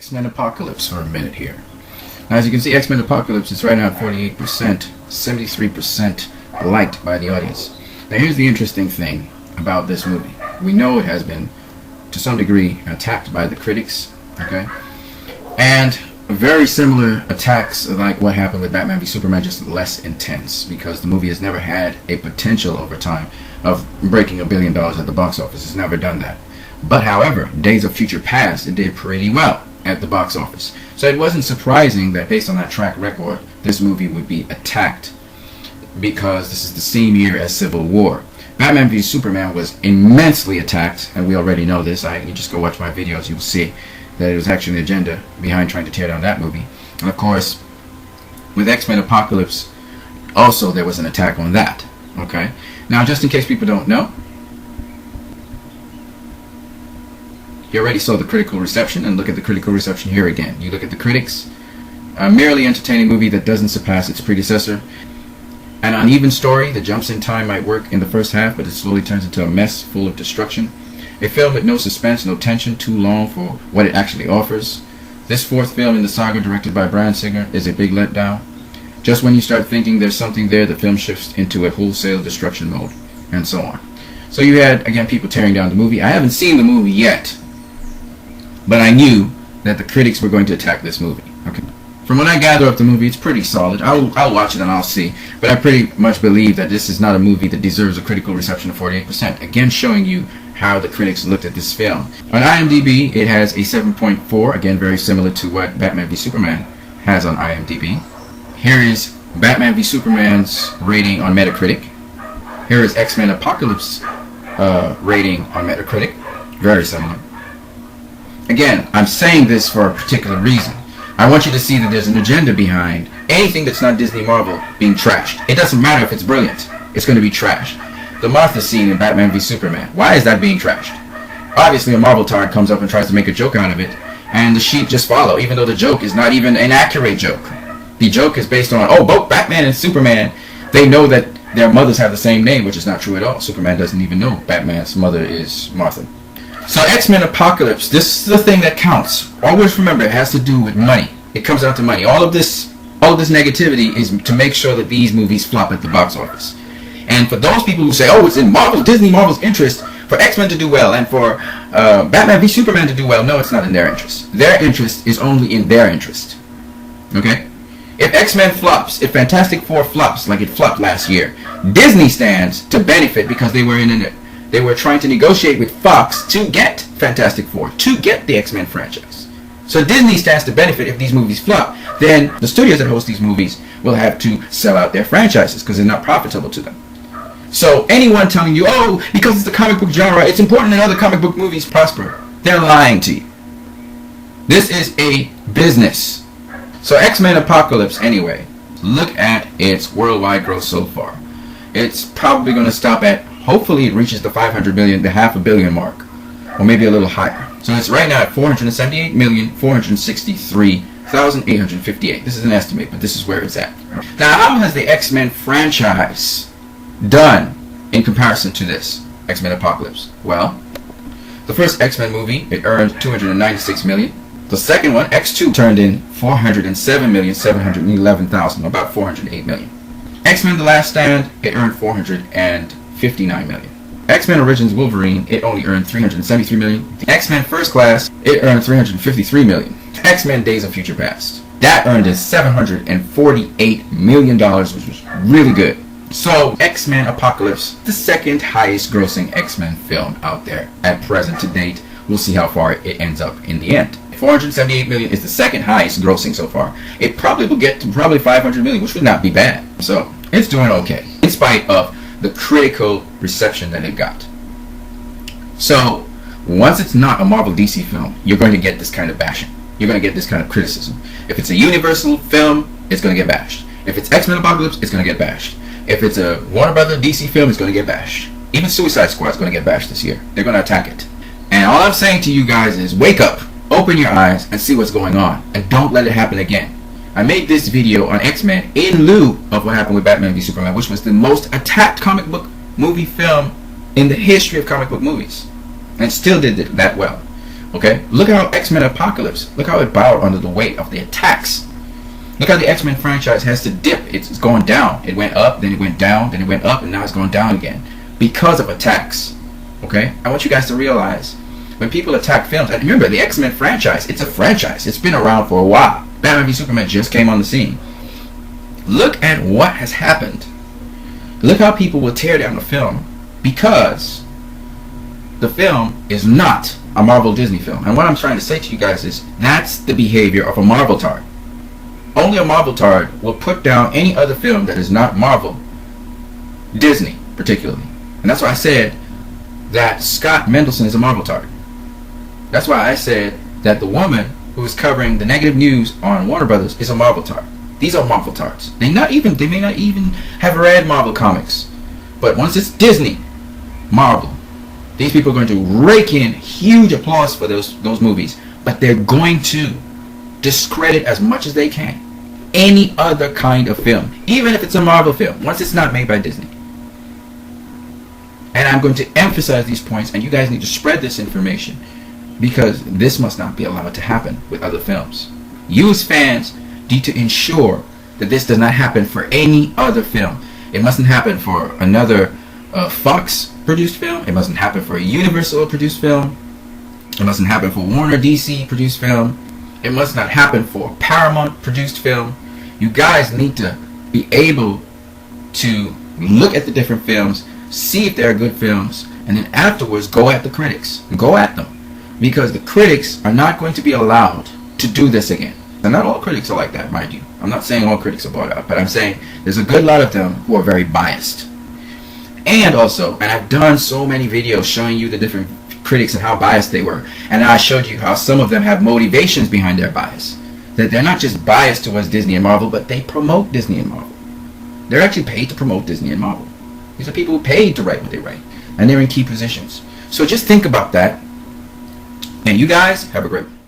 X-Men Apocalypse for a minute here. Now, as you can see, X-Men Apocalypse is right now at 48%, 73% liked by the audience. Now, here's the interesting thing about this movie. We know it has been, to some degree, attacked by the critics, okay? And very similar attacks like what happened with Batman v Superman, just less intense, because the movie has never had a potential over time of breaking $1 billion at the box office. It's never done that. But however, Days of Future Past, it did pretty well at the box office. So it wasn't surprising that based on that track record, this movie would be attacked, because this is the same year as Civil War. Batman v Superman was immensely attacked, and we already know this. You just go watch my videos, you'll see that it was actually an agenda behind trying to tear down that movie. And of course, with X-Men Apocalypse, also there was an attack on that. Okay? Now, just in case people don't know, you already saw the critical reception, and look at the critical reception here again. You look at the critics, a merely entertaining movie that doesn't surpass its predecessor. An uneven story, the jumps in time might work in the first half, but it slowly turns into a mess full of destruction. A film with no suspense, no tension, too long for what it actually offers. This fourth film in the saga, directed by Bryan Singer, is a big letdown. Just when you start thinking there's something there, the film shifts into a wholesale destruction mode, and so on. So you had, again, people tearing down the movie. I haven't seen the movie yet, but I knew that the critics were going to attack this movie. Okay. From what I gather of the movie, it's pretty solid. I'll watch it and I'll see. But I pretty much believe that this is not a movie that deserves a critical reception of 48%. Again, showing you how the critics looked at this film. On IMDb, it has a 7.4, again, very similar to what Batman v Superman has on IMDb. Here is Batman v Superman's rating on Metacritic. Here is X-Men Apocalypse rating on Metacritic. Very similar. Again, I'm saying this for a particular reason. I want you to see that there's an agenda behind anything that's not Disney Marvel being trashed. It doesn't matter if it's brilliant. It's going to be trashed. The Martha scene in Batman v Superman. Why is that being trashed? Obviously, a Marvel tard comes up and tries to make a joke out of it, and the sheep just follow, even though the joke is not even an accurate joke. The joke is based on, both Batman and Superman, they know that their mothers have the same name, which is not true at all. Superman doesn't even know Batman's mother is Martha. So X-Men Apocalypse, this is the thing that counts. Always remember, it has to do with money. It comes down to money. All of this negativity is to make sure that these movies flop at the box office. And for those people who say, it's in Disney Marvel's interest for X-Men to do well and for Batman v Superman to do well, no, it's not in their interest. Their interest is only in their interest. Okay? If X-Men flops, if Fantastic Four flops like it flopped last year, Disney stands to benefit because they were trying to negotiate with Fox to get Fantastic Four, to get the X-Men franchise. So Disney stands to benefit if these movies flop. Then the studios that host these movies will have to sell out their franchises because they're not profitable to them. So anyone telling you, because it's the comic book genre, it's important that other comic book movies prosper, they're lying to you. This is a business. So X-Men Apocalypse, anyway, look at its worldwide growth so far. It's probably going to stop at, hopefully it reaches the 500 million, the $500 million mark, or maybe a little higher. So it's right now at 478,463,858. This is an estimate, but this is where it's at. Now, how has the X-Men franchise done in comparison to this X-Men Apocalypse? Well, the first X-Men movie, it earned 296 million. The second one, X2, turned in 407,711,000, about 408 million. X-Men The Last Stand, it earned 459 million. X-Men Origins Wolverine, it only earned 373 million. X-Men First Class, it earned 353 million. X-Men Days of Future Past, that earned us $748 million, which was really good. So X-Men Apocalypse, the second highest grossing X-Men film out there at present to date. We'll see how far it ends up in the end. 478 million is the second highest grossing so far. It probably will get to probably 500 million, which would not be bad. So it's doing okay, in spite of the critical reception that it got. So once it's not a Marvel DC film, you're going to get this kind of bashing. You're going to get this kind of criticism. If it's a Universal film, it's going to get bashed. If it's X-Men Apocalypse, it's going to get bashed. If it's a Warner Brothers DC film, it's going to get bashed. Even Suicide Squad is going to get bashed this year. They're going to attack it. And all I'm saying to you guys is wake up, open your eyes, and see what's going on. And don't let it happen again. I made this video on X-Men in lieu of what happened with Batman v Superman, which was the most attacked comic book movie film in the history of comic book movies. And still did that well. Okay? Look at how X-Men Apocalypse, look how it bowed under the weight of the attacks. Look how the X-Men franchise has to dip. It's going down. It went up, then it went down, then it went up, and now it's going down again because of attacks. Okay? I want you guys to realize when people attack films, and remember, the X-Men franchise, it's a franchise. It's been around for a while. Batman v Superman just came on the scene. Look at what has happened. Look how people will tear down the film because the film is not a Marvel Disney film. And what I'm trying to say to you guys is that's the behavior of a Marvel tard. Only a Marvel tard will put down any other film that is not Marvel, Disney particularly. And that's why I said that Scott Mendelson is a Marvel tard. That's why I said that the woman who is covering the negative news on Warner Brothers is a Marvel tard. These are Marvel tards. They may not even have read Marvel comics. But once it's Disney, Marvel, these people are going to rake in huge applause for those movies. But they're going to discredit as much as they can any other kind of film, even if it's a Marvel film, once it's not made by Disney. And I'm going to emphasize these points, and you guys need to spread this information because this must not be allowed to happen with other films. You as fans need to ensure that this does not happen for any other film. It mustn't happen for another Fox produced film. It mustn't happen for a Universal produced film. It mustn't happen for Warner DC produced film. It must not happen for Paramount produced film. You guys need to be able to look at the different films, see if they're good films, and then afterwards go at the critics. Go at them. Because the critics are not going to be allowed to do this again. And not all critics are like that, mind you. I'm not saying all critics are bought out, but I'm saying there's a good lot of them who are very biased. And also, and I've done so many videos showing you the different critics and how biased they were. And I showed you how some of them have motivations behind their bias. That they're not just biased towards Disney and Marvel, but they promote Disney and Marvel. They're actually paid to promote Disney and Marvel. These are people who paid to write what they write. And they're in key positions. So just think about that. And you guys have a great one.